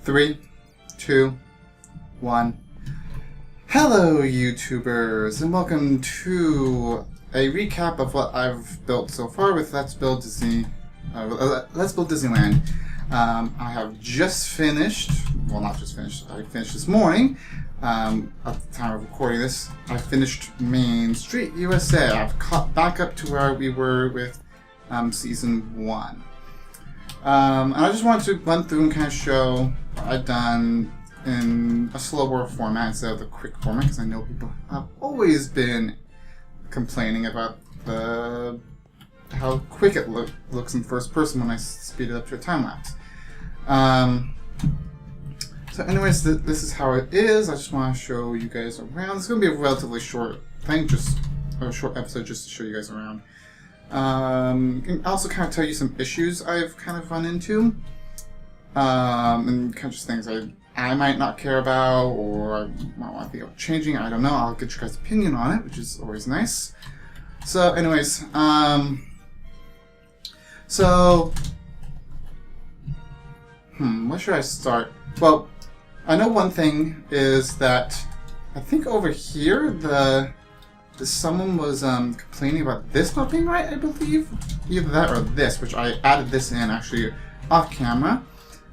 3, 2, 1. Hello, YouTubers, and welcome to a recap of what I've built so far with Let's Build Disneyland. I have just finished, well, not just finished, I finished this morning. At the time of recording this, I finished Main Street USA. I've caught back up to where we were with Season 1. And I just wanted to run through and kind of show what I've done in a slower format instead of the quick format, because I know people have always been complaining about how quick it looks in first person when I speed it up to a time lapse. So anyways, this is how it is. I just want to show you guys around. It's going to be a relatively short thing, just a short episode just to show you guys around. And also kind of tell you some issues I've kind of run into, and kind of just things I might not care about, or I might want to think about changing. I don't know. I'll get your guys' opinion on it, which is always nice. So anyways, where should I start? Well, I know one thing is that I think over here someone was complaining about this not being right, I believe. Either that or this, which I added this in actually off camera.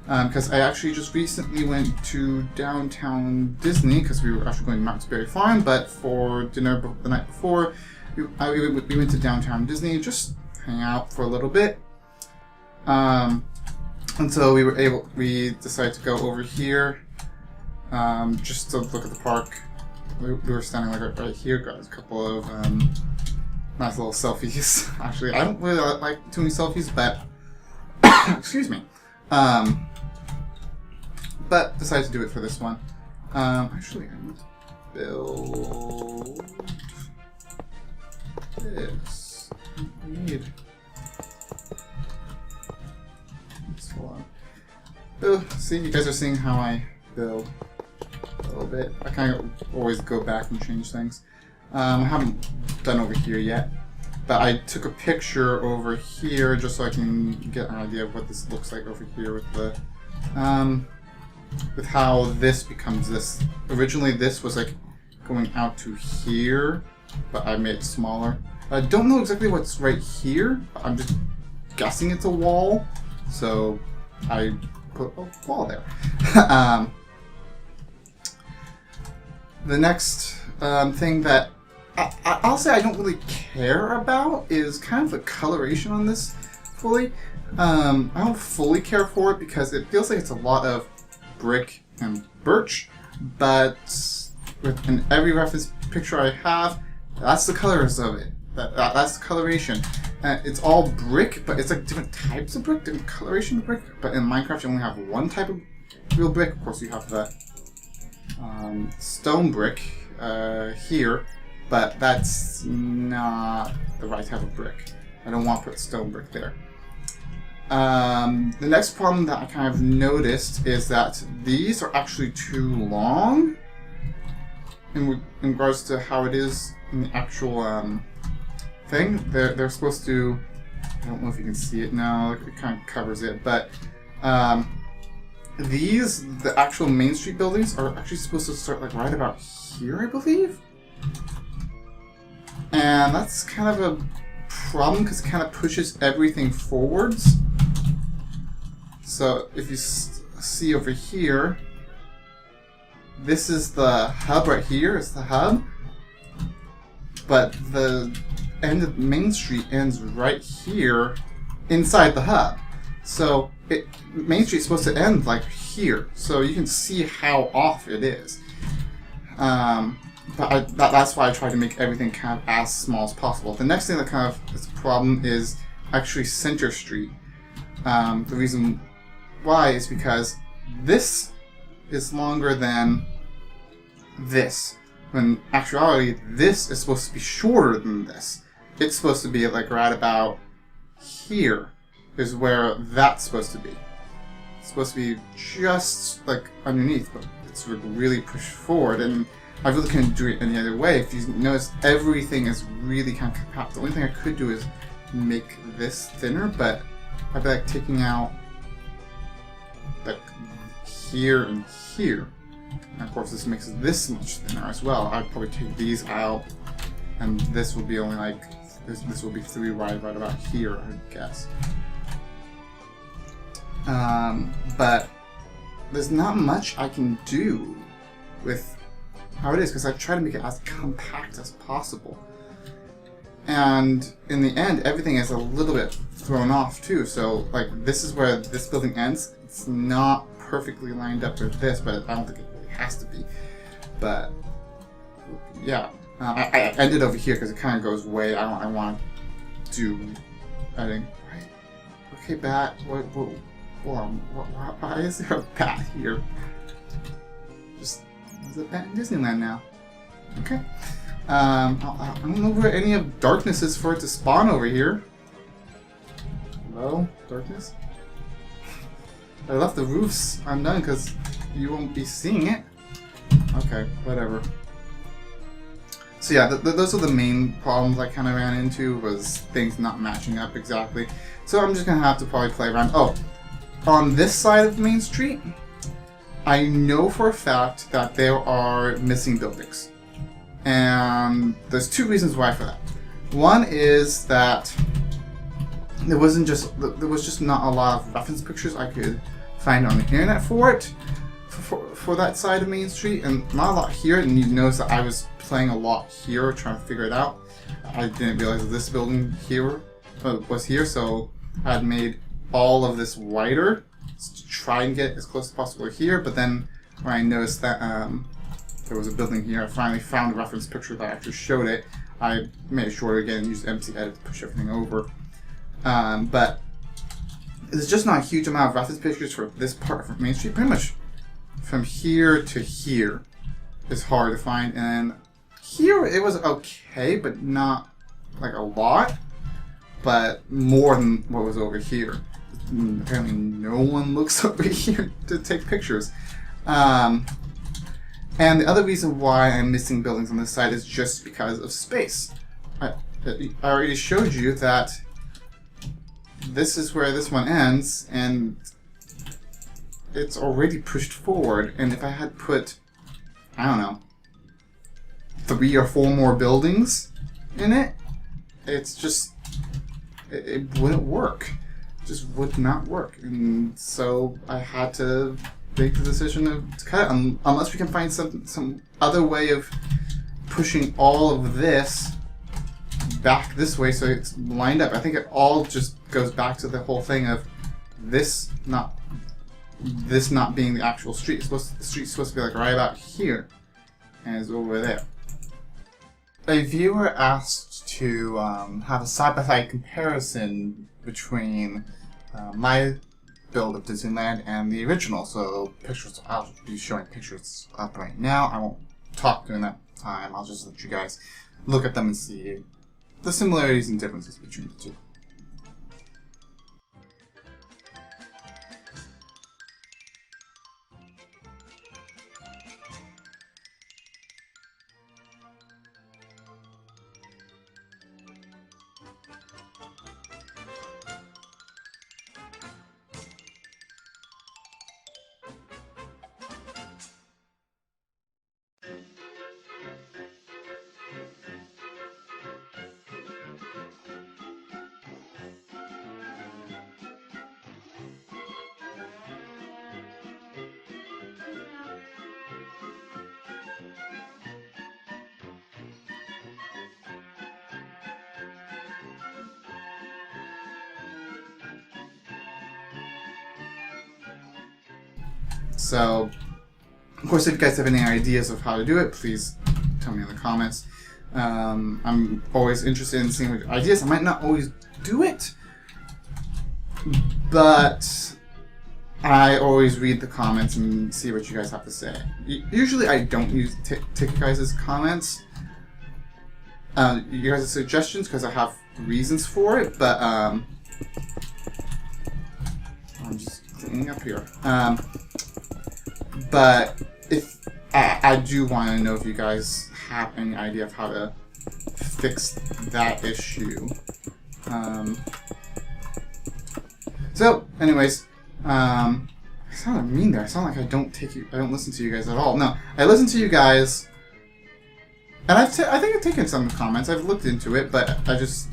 Because I actually just recently went to downtown Disney, because we were actually going to Knott's Berry Farm, but for dinner the night before, we went to downtown Disney, just hang out for a little bit. And so we decided to go over here, just to look at the park. We were standing like right here, got a couple of nice little selfies. Actually, I don't really like too many selfies, but excuse me. But decided to do it for this one. Actually, I need to build this. I need. Hold on. Oh, see, you guys are seeing how I build a little bit. I kind of always go back and change things. I haven't done over here yet, but I took a picture over here just so I can get an idea of what this looks like over here with the with how this becomes this. Originally this was like going out to here, but I made it smaller. I don't know exactly what's right here. I'm just guessing it's a wall, so I put a wall there. The next thing that I'll say I don't really care about is kind of the coloration on this fully. I don't fully care for it because it feels like it's a lot of brick and birch, but in every reference picture I have, that's the colors of it. That's the coloration. It's all brick, but it's like different types of brick, different coloration of brick. But in Minecraft, you only have one type of real brick. Of course, you have the stone brick here, but that's not the right type of brick. I don't want to put stone brick there. The next problem that I kind of noticed is that these are actually too long in regards to how it is in the actual thing. They're supposed to, I don't know if you can see it now, it kind of covers it, but the actual Main Street buildings are actually supposed to start like right about here, I believe. And that's kind of a problem because it kind of pushes everything forwards. So if you see over here, this is the hub right here, it's the hub. But the end of Main Street ends right here inside the hub. So Main Street is supposed to end like here, so you can see how off it is. But that's why I try to make everything kind of as small as possible. The next thing that kind of is a problem is actually Center Street. The reason why is because this is longer than this. When actuality, this is supposed to be shorter than this. It's supposed to be like right about here is where that's supposed to be. It's supposed to be just like underneath, but it's really pushed forward, and I really couldn't do it any other way. If you notice, everything is really kind of compact. The only thing I could do is make this thinner, but I'd be like taking out like here and here. And of course, this makes this much thinner as well. I'd probably take these out, and this will be only like this will be 3 wide right about here, I guess. But there's not much I can do with how it is, because I try to make it as compact as possible. And in the end, everything is a little bit thrown off too. So like this is where this building ends. It's not perfectly lined up with this, but I don't think it really has to be. But yeah, I ended over here because it kind of goes way. I want to do. I think right. Okay, bat. Why is there a bat here? Just there's a bat in Disneyland now. Okay. I don't know where any of darkness is for it to spawn over here. Hello? Darkness? I left the roofs undone because you won't be seeing it. Okay, whatever. So yeah, those are the main problems I kind of ran into, was things not matching up exactly. So I'm just going to have to probably play around. Oh, on this side of Main Street, I know for a fact that there are missing buildings. And there's 2 reasons why for that. One is that there was just not a lot of reference pictures I could find on the internet for it, for that side of Main Street, and not a lot here. And you notice that I was playing a lot here, trying to figure it out. I didn't realize that this building here was here, so I had made all of this wider to try and get as close as possible here. But then when I noticed that there was a building here, I finally found a reference picture that actually showed it. I made it shorter again and used empty edit to push everything over. But there's just not a huge amount of reference pictures for this part of Main Street. Pretty much from here to here is hard to find. And here it was okay, but not like a lot. But more than what was over here. Apparently no one looks over here to take pictures. And the other reason why I'm missing buildings on this side is just because of space. I already showed you that this is where this one ends, and it's already pushed forward. And if I had put, I don't know, 3 or 4 more buildings in it, it's just, it wouldn't work. It just would not work. And so I had to make the decision to cut it, unless we can find some other way of pushing all of this back this way so it's lined up. I think it all just goes back to the whole thing of this not being the actual street. The street's supposed to be like right about here, and it's over there. A viewer asked to have a side-by-side comparison between my build of Disneyland and the original. So pictures, I'll be showing pictures up right now. I won't talk during that time. I'll just let you guys look at them and see the similarities and differences between the 2. So, of course, if you guys have any ideas of how to do it, please tell me in the comments. I'm always interested in seeing what ideas. I might not always do it, but I always read the comments and see what you guys have to say. Usually I don't take you guys' comments, you guys' suggestions, because I have reasons for it, but I'm just cleaning up here. But if I do want to know if you guys have any idea of how to fix that issue. So, anyways, sound mean there. I sound like I don't listen to you guys at all. No, I listen to you guys, and I think I've taken some of the comments. I've looked into it, but I just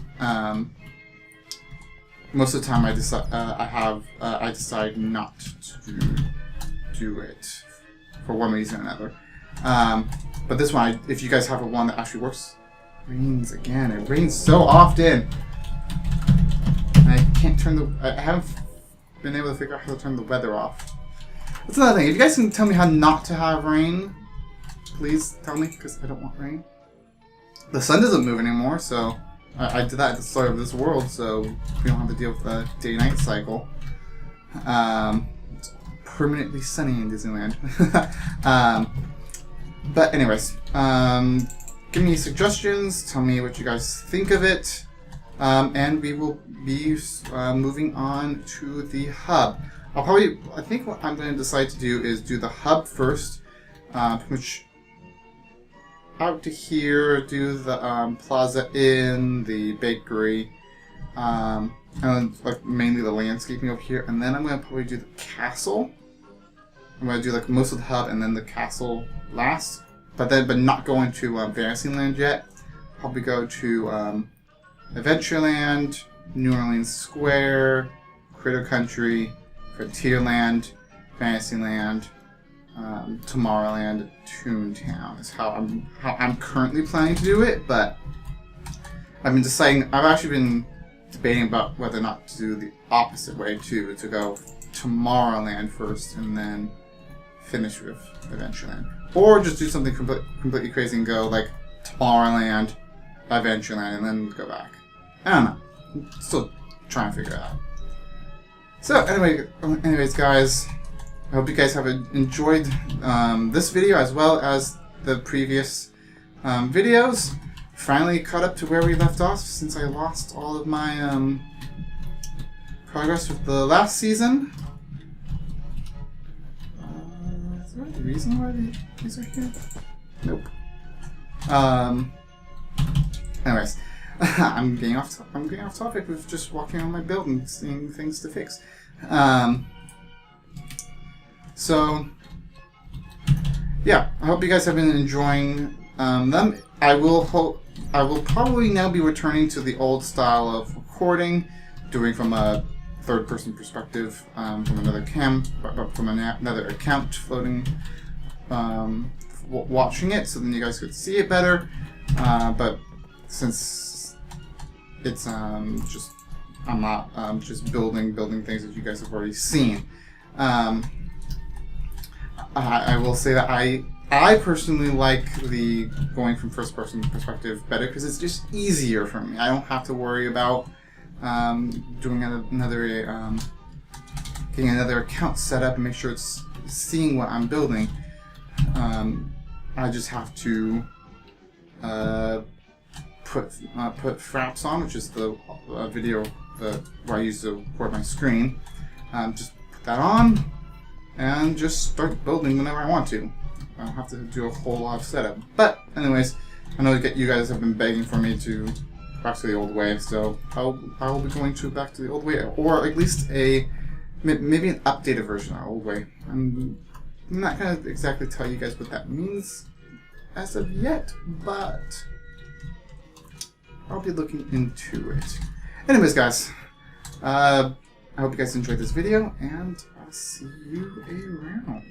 most of the time I decide not to do it for one reason or another. But this one, if you guys have a one that actually works, rains again. It rains so often. And I can't I haven't been able to figure out how to turn the weather off. That's another thing. If you guys can tell me how not to have rain, please tell me, because I don't want rain. The sun doesn't move anymore, so I did that at the start of this world, so we don't have to deal with the day-night cycle. It's permanently sunny in Disneyland. But anyways, give me suggestions, tell me what you guys think of it, and we will be moving on to the hub. I think what I'm going to decide to do is do the hub first, which out to here, do the Plaza Inn, the bakery, and like mainly the landscaping over here, and then I'm going to probably do the castle. I'm going to do like most of the hub and then the castle last, but not go into Fantasyland yet. Probably go to Adventureland, New Orleans Square, Critter Country, Frontierland, Fantasyland, Tomorrowland, Toontown is how I'm currently planning to do it. But I've actually been debating about whether or not to do the opposite way too, to go Tomorrowland first and then finish with Adventureland, or just do something completely crazy and go like Tomorrowland, Adventureland, and then go back. I don't know. I'm still trying to figure it out. So anyways, guys, I hope you guys have enjoyed this video as well as the previous videos. Finally caught up to where we left off since I lost all of my progress with the last season. Is there a reason why these are here? Nope. Anyways, I'm getting off topic with just walking around my building, seeing things to fix. So yeah, I hope you guys have been enjoying them. I will probably now be returning to the old style of recording, doing from a third-person perspective, from another another account, floating, watching it, so then you guys could see it better. But since it's I'm not just building things that you guys have already seen. I will say that I personally like the going from first-person perspective better because it's just easier for me. I don't have to worry about doing getting another account set up and make sure it's seeing what I'm building. I just have to put fraps on, which is the video where I use to record my screen. Just put that on and just start building whenever I want to. I don't have to do a whole lot of setup. But anyways, I know you guys have been begging for me to go back to the old way, so I will be going back to the old way, or at least maybe an updated version of the old way. I'm not going to exactly tell you guys what that means as of yet, but I'll be looking into it. Anyways, guys, I hope you guys enjoyed this video, and I'll see you around.